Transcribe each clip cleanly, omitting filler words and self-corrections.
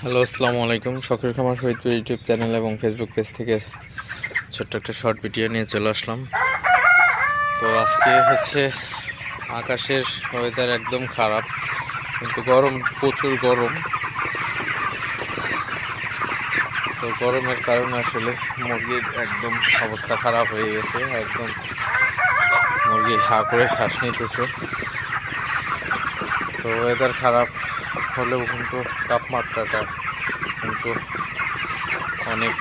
Hello, আসসালামু আলাইকুম। শখের খামার ফরিদপুর ইউটিউব চ্যানেল এবং ফেসবুক পেজ থেকে ছোট্ট একটা শর্ট ভিডিও নিয়ে চলে আসলাম। তো আজকে হচ্ছে আকাশের ওয়েদার একদম খারাপ, কিন্তু গরম, প্রচুর গরম। তো গরমের কারণে আসলে মুরগির একদম অবস্থা খারাপ হয়ে গেছে। একদম মুরগি হা করে শ্বাস নিতেছে। তো ওয়েদার খারাপ হলেও কিন্তু তাপমাত্রাটা কিন্তু অনেক,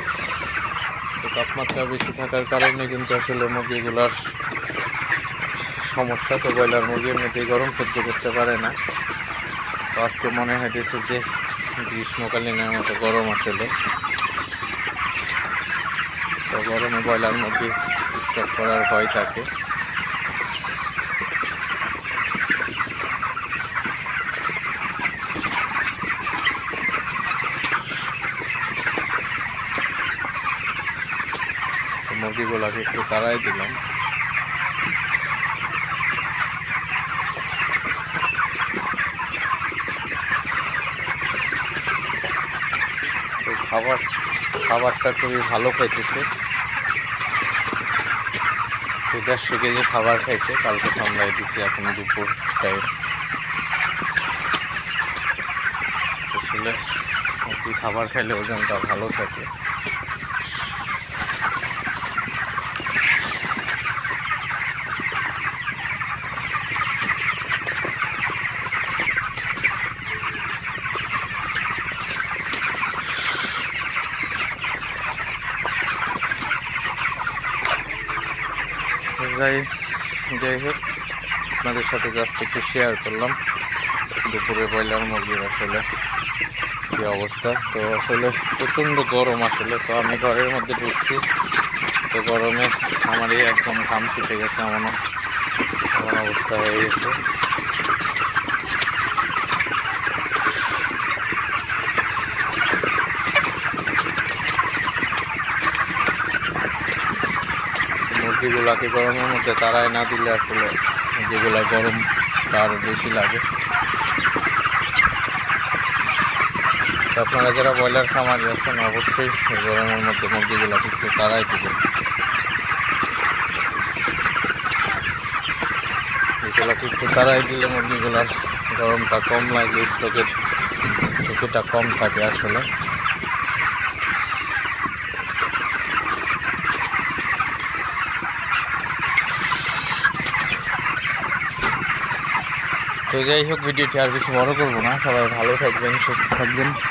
তো তাপমাত্রা বেশি থাকার কারণে কিন্তু আসলে মুরগিগুলার সমস্যা। তো ব্রয়লার মুরগি এমনিতেই গরম সহ্য করতে পারে না। তো আজকে মনে হইতেছে যে গ্রীষ্মকালীনের মতো গরম আসলে। তো গরমে ব্রয়লার মুরগি স্টক করার ভয় থাকে। তো মুরগিগুলাকে একটু তাড়াই দিলাম। তো খাবারটা খুবই ভালো খাইতেছে। 150 কেজি খাবার খাইছে, কালকে সন্ধ্যায় দিছি, এখন দুপুর টাইম। আসলে মুরগি খাবার খাইলে ওজনটা ভালো থাকে। যাই হোক, আপনাদের সাথে জাস্ট একটু শেয়ার করলাম দুপুরে ব্রয়লার মুরগির আসলে কী অবস্থা। তো আসলে প্রচণ্ড গরম আসলে। তো আমি ঘরের মধ্যে ঢুকছি, তো গরমে আমারই একদম ঘাম ছুটে গেছে, এমন অবস্থা হয়ে গেছে। মুরগিগুলাকে গরমের মধ্যে তাড়ায় না দিলে আসলে যেগুলা গরমটা আরও বেশি লাগে। তো আপনারা যারা ব্রয়লার খামারি আছেন, অবশ্যই গরমের মধ্যে মুরগিগুলাকে একটু তাড়াই দিবেন। এগুলাকে একটু তাড়াই দিলে মুরগিগুলার গরমটা কম লাগে, স্টকের ঝুঁকিটা কম থাকে আসলে। তো যাই হোক, ভিডিওটি আর বেশি বড় করবো না। সবাই ভালো থাকবেন, সুস্থ থাকবেন।